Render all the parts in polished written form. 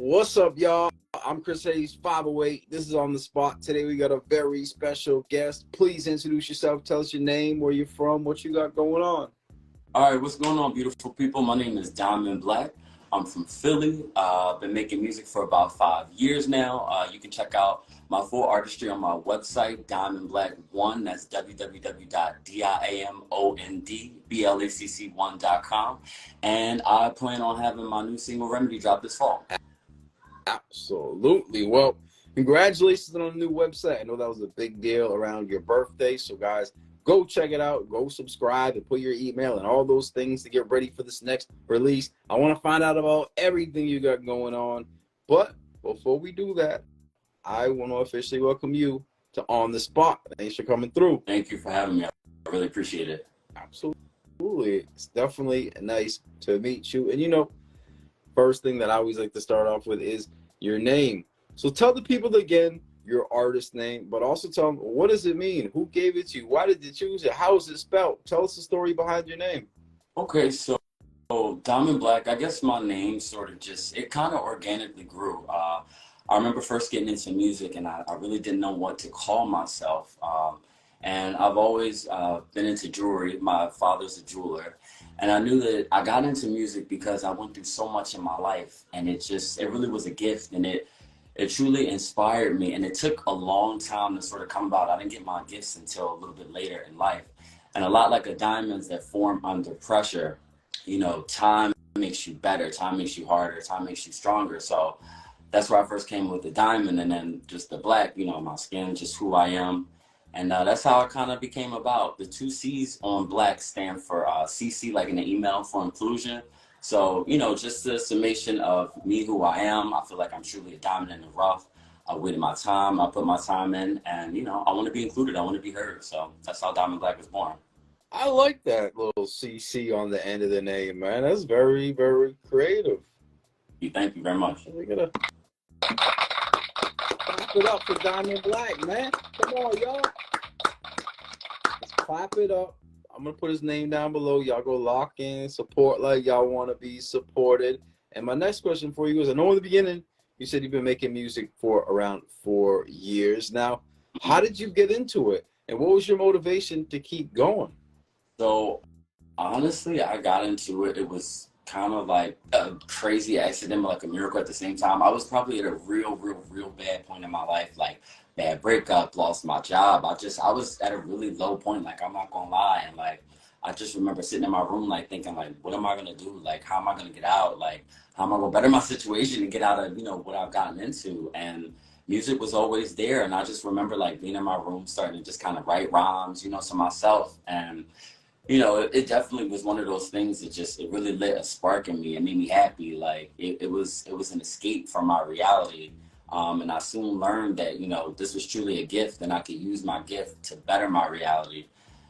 What's up, y'all? I'm Chris Hayes, 508. This is On the Spot. Today we got a very special guest. Please introduce yourself. Tell us your name, where you're from, what you got going on. All right, what's going on, beautiful people? My name is Blacc. I'm from Philly. Been making music for about 5 years now. You can check out my full artistry on my website, Diamond Blacc One. That's www.diamondblacc1.com. And I plan on having my new single Remedy drop this fall. Absolutely. Well, congratulations on the new website. I know that was a big deal around your birthday. So, guys, go check it out. Go subscribe and put your email and all those things to get ready for this next release. I want to find out about everything you got going on. But before we do that, I want to officially welcome you to On the Spot. Thanks for coming through. Thank you for having me. I really appreciate it. Absolutely. It's definitely nice to meet you. And, first thing that I always like to start off with is your name. So tell the people again your artist name, but also tell them, what does it mean? Who gave it to you? Why did you choose it? How is it spelled? Tell us the story behind your name. Okay, so Diamond Blacc, I guess my name sort of it kind of organically grew. I remember first getting into music and I really didn't know what to call myself. And I've always been into jewelry. My father's a jeweler. And I knew that I got into music because I went through so much in my life. And it really was a gift. And it truly inspired me. And it took a long time to sort of come about. I didn't get my gifts until a little bit later in life. And a lot like a diamonds that form under pressure, time makes you better, time makes you harder, time makes you stronger. So that's where I first came with the diamond, and then just the black, my skin, just who I am. And that's how it kind of became about. The two C's on Blacc stand for CC, like in the email, for inclusion. So, just the summation of me, who I am. I feel like I'm truly a diamond in the rough. I waited my time, I put my time in, and, I want to be included. I want to be heard. So that's how Diamond Blacc was born. I like that little CC on the end of the name, man. That's very, very creative. Thank you very much. We're going to clap it up for Diamond Blacc, man. Come on, y'all. Let's clap it up. I'm going to put his name down below. Y'all go lock in, support like y'all want to be supported. And my next question for you is, I know in the beginning, you said you've been making music for around 4 years now. How did you get into it? And what was your motivation to keep going? So, honestly, I got into it. It was kind of like a crazy accident, but like a miracle at the same time. I was probably at a real bad point in my life, like bad breakup, lost my job. I was at a really low point, like I'm not gonna lie. And like, I just remember sitting in my room, like thinking like, what am I gonna do? Like, how am I gonna get out? Like, how am I gonna better my situation and get out of, what I've gotten into? And music was always there. And I just remember like being in my room, starting to just kind of write rhymes, to myself. And it definitely was one of those things that it really lit a spark in me and made me happy. Like it was an escape from my reality. And I soon learned that, this was truly a gift and I could use my gift to better my reality.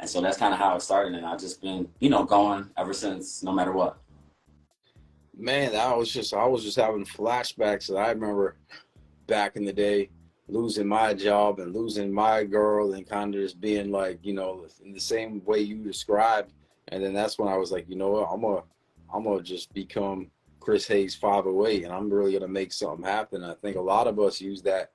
And so that's kind of how it started. And I've just been, going ever since, no matter what. Man, I was just having flashbacks that I remember back in the day, losing my job and losing my girl and kind of just being like, in the same way you described. And then that's when I was like, what, I'm gonna just become Chris Hayes 508 and I'm really gonna make something happen. I think a lot of us use that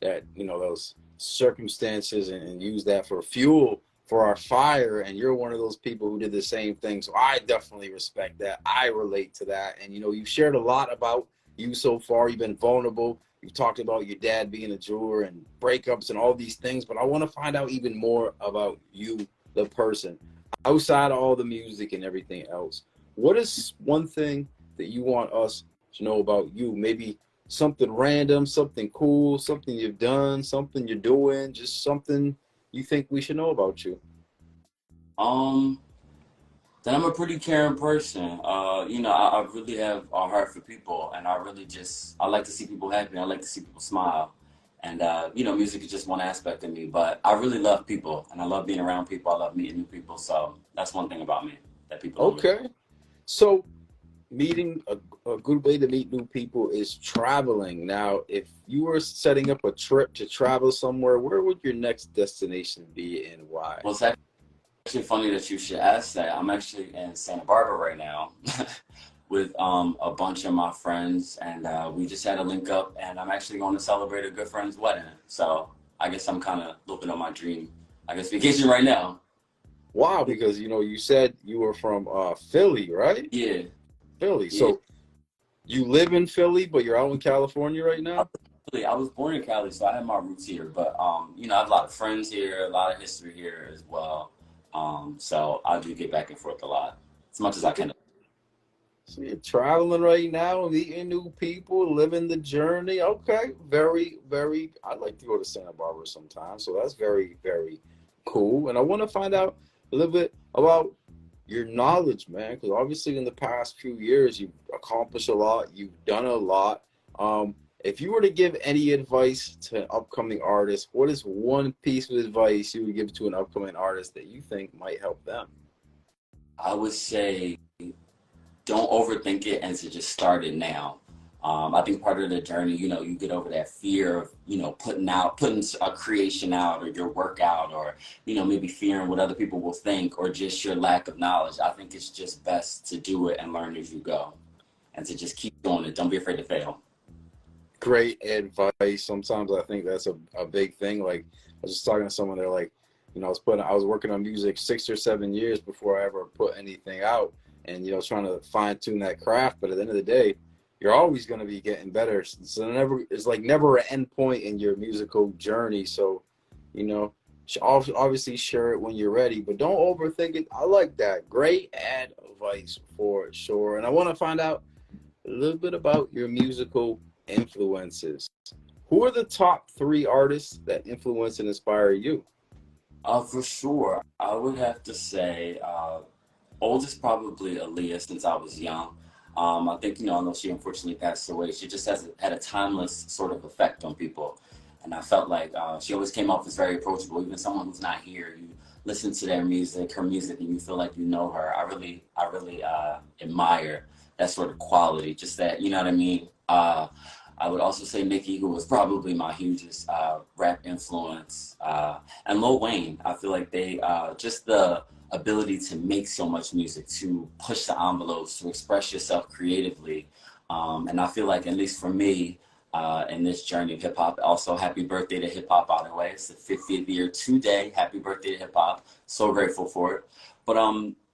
those circumstances and use that for fuel for our fire. And you're one of those people who did the same thing. So I definitely respect that. I relate to that. And you've shared a lot about you so far. You've been vulnerable. You've talked about your dad being a jeweler and breakups and all these things, but I want to find out even more about you, the person, outside of all the music and everything else. What is one thing that you want us to know about you? Maybe something random, something cool, something you've done, something you're doing, just something you think we should know about you. That I'm a pretty caring person. I really have a heart for people, and I like to see people happy. I like to see people smile. And, music is just one aspect of me, but I really love people, and I love being around people. I love meeting new people. So that's one thing about me that people don't Okay. So meeting a good way to meet new people is traveling. Now, if you were setting up a trip to travel somewhere, where would your next destination be and why? Well, it's actually funny that you should ask that. I'm actually in Santa Barbara right now. with a bunch of my friends, and we just had a link up, and I'm actually going to celebrate a good friend's wedding. So I guess I'm kind of looking on my dream, I guess, vacation right now. Wow, because you know you said you were from Philly, right? Yeah, Philly. yeah. So you live in Philly, but you're out in California right now? I was born in Cali, so I have my roots here. But you know, I have a lot of friends here, a lot of history here as well. So I do get back and forth a lot, as much as I can. So you're traveling right now, meeting new people, living the journey. Okay, very, very. I'd like to go to Santa Barbara sometime, so that's very, very cool. And I want to find out a little bit about your knowledge, man, because obviously in the past few years you've accomplished a lot, you've done a lot. If you were to give any advice to an upcoming artist, what is one piece of advice you would give to an upcoming artist that you think might help them? I would say don't overthink it and to just start it now. I think part of the journey, you know, you get over that fear of, you know, putting a creation out or your work out, or, you know, maybe fearing what other people will think, or just your lack of knowledge. I think it's just best to do it and learn as you go, and to just keep doing it. Don't be afraid to fail. Great advice. Sometimes I think that's a big thing. Like I was just talking to someone, they're like, you know, I was working on music 6 or 7 years before I ever put anything out, and you know, trying to fine tune that craft. But at the end of the day, you're always going to be getting better. So it's like never an end point in your musical journey. So, you know, obviously share it when you're ready, but don't overthink it. I like that. Great advice for sure. And I want to find out a little bit about your musical influences. Who are the top three artists that influence and inspire you? For sure, I would have to say oldest probably Aaliyah since I was young. I think, you know, although she unfortunately passed away, she just had a timeless sort of effect on people. And I felt like she always came off as very approachable. Even someone who's not here, you listen to her music, and you feel like you know her. I really admire that sort of quality. Just that, you know what I mean? I would also say Nicki, who was probably my hugest rap influence, and Lil Wayne. I feel like they just the ability to make so much music, to push the envelopes, to express yourself creatively. And I feel like, at least for me, in this journey of hip hop, also happy birthday to hip hop, by the way. It's the 50th year today. Happy birthday to hip hop. So grateful for it. But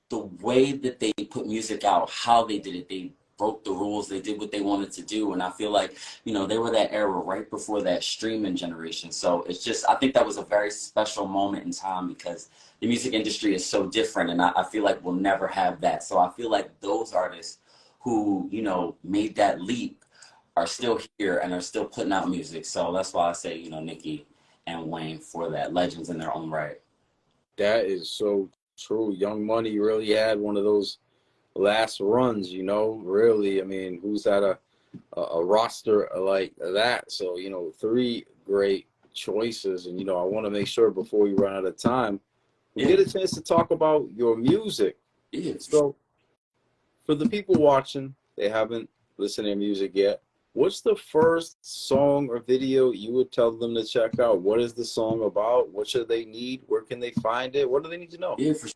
the way that they put music out, how they did it, they broke the rules, they did what they wanted to do. And I feel like, you know, they were that era right before that streaming generation. So it's just, I think that was a very special moment in time, because the music industry is so different, and I feel like we'll never have that. So I feel like those artists who, you know, made that leap are still here and are still putting out music. So that's why I say, you know, Nicki and Wayne, for that, legends in their own right. That is so true. Young Money really had one of those last runs, you know, really. I mean, who's had a roster like that? So, you know, three great choices. And, you know, I want to make sure before we run out of time, we Yeah, get a chance to talk about your music. yeah. So, for the people watching, they haven't listened to your music yet. What's the first song or video you would tell them to check out? What is the song about? What should they need? Where can they find it? What do they need to know? Yeah, for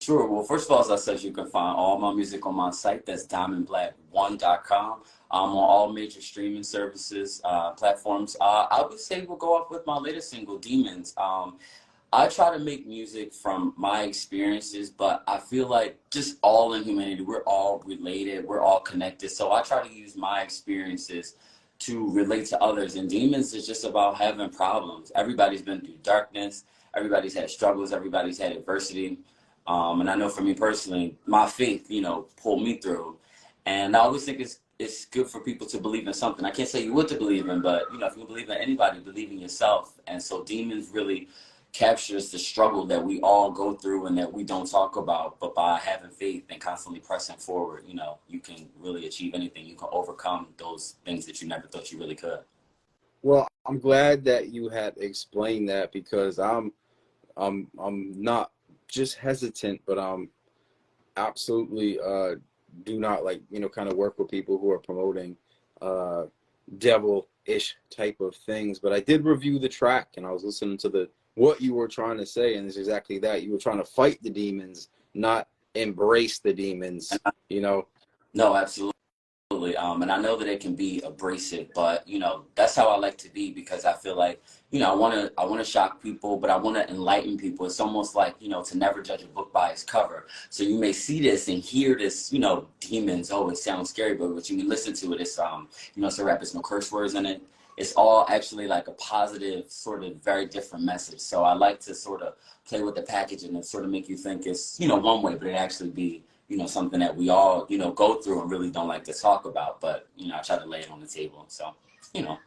sure. Well, first of all, as I said, you can find all my music on my site. That's diamondblack1.com. I'm on all major streaming services, platforms. I would say we'll go off with my latest single, Demons. I try to make music from my experiences, but I feel like just all in humanity, we're all related, we're all connected. So I try to use my experiences to relate to others. And Demons is just about having problems. Everybody's been through darkness, everybody's had struggles, everybody's had adversity. And I know for me personally, my faith, you know, pulled me through. And I always think it's good for people to believe in something. I can't say you what to believe in, but you know, if you believe in anybody, believe in yourself. And so Demons really captures the struggle that we all go through and that we don't talk about. But by having faith and constantly pressing forward, you know, you can really achieve anything. You can overcome those things that you never thought you really could. Well, I'm glad that you had explained that because I'm not just hesitant, but I'm absolutely do not like, you know, kind of work with people who are promoting uh devil-ish type of things. But I did review the track and I was listening to the what you were trying to say, and it's exactly that. You were trying to fight the demons, not embrace the demons, you know. No, absolutely. And I know that it can be abrasive, but that's how I like to be because I feel like, I want to shock people, but I want to enlighten people. It's almost like, to never judge a book by its cover. So you may see this and hear this, demons, oh, it sounds scary, but when you listen to it, it's it's a rap, there's no curse words in it. It's all actually like a positive, sort of very different message. So I like to sort of play with the packaging and sort of make you think it's, one way, but it actually be something that we all, go through and really don't like to talk about. But, I try to lay it on the table. So, you know.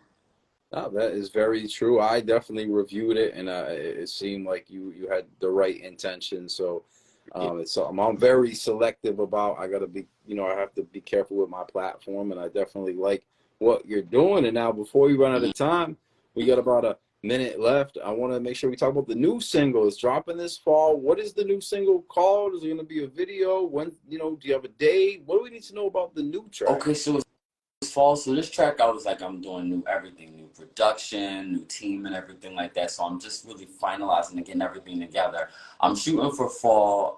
No, that is very true. I definitely reviewed it, and it seemed like you had the right intention. So, I'm very selective about. I gotta be, I have to be careful with my platform, and I definitely like what you're doing. And now, before we run out of time, we got about a minute left. I want to make sure we talk about the new single. It's dropping this fall. What is the new single called? Is it going to be a video? When, do you have a date? What do we need to know about the new track? Okay, so it's fall. So this track, I was like, I'm doing new everything, new production, new team, and everything like that. So I'm just really finalizing and getting everything together. I'm shooting for fall,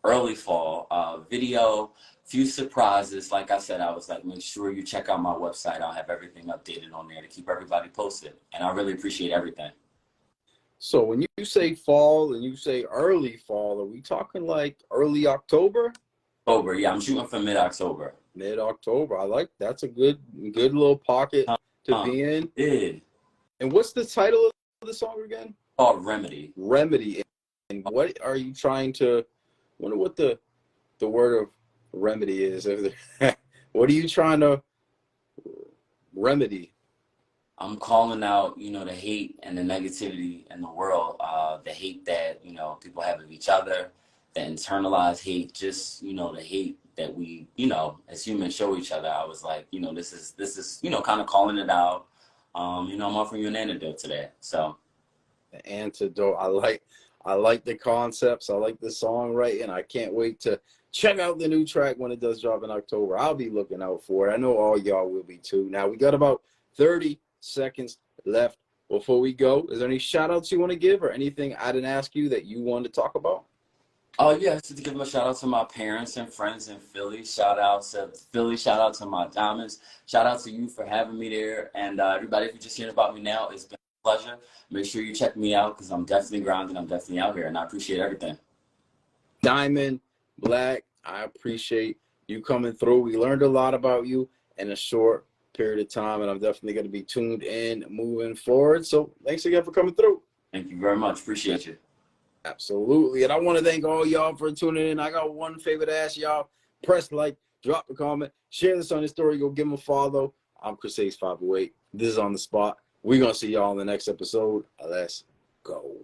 early fall, video, few surprises. Like I said, I was like, make sure you check out my website. I'll have everything updated on there to keep everybody posted. And I really appreciate everything. So when you say fall and you say early fall, are we talking like early October? October, yeah, I'm shooting for mid-October. Mid-October. I like that's a good little pocket to be in. Did. And what's the title of the song again? Called Remedy. Remedy. And what are you trying to? Wonder what the word of remedy is. What are you trying to remedy? I'm calling out, the hate and the negativity in the world, the hate that, people have of each other, the internalized hate, just, the hate that we, as humans show each other. I was like, this is, kind of calling it out. I'm offering you an antidote today. So. The antidote. I like the concepts. I like the songwriting. I can't wait to check out the new track when it does drop in October. I'll be looking out for it. I know all y'all will be too. Now we got about 30 seconds left before we go. Is there any shout outs you want to give or anything I didn't ask you that you wanted to talk about? Oh yeah, just to give a shout out to my parents and friends in Philly. Shout out to Philly. Shout out to my diamonds. Shout out to you for having me there. And everybody, if you're just hearing about me now, it's been a pleasure. Make sure you check me out because I'm definitely grinding. I'm definitely out here, and I appreciate everything. Diamond, Blacc, I appreciate you coming through. We learned a lot about you in a short period of time, and I'm definitely going to be tuned in moving forward. So thanks again for coming through. Thank you very much. Appreciate you. Absolutely. And I want to thank all y'all for tuning in. I got one favor to ask y'all. Press like, drop a comment, share this on your story, go give them a follow. I'm Chris Hayes 508. This is On the Spot. We're going to see y'all in the next episode. Let's go.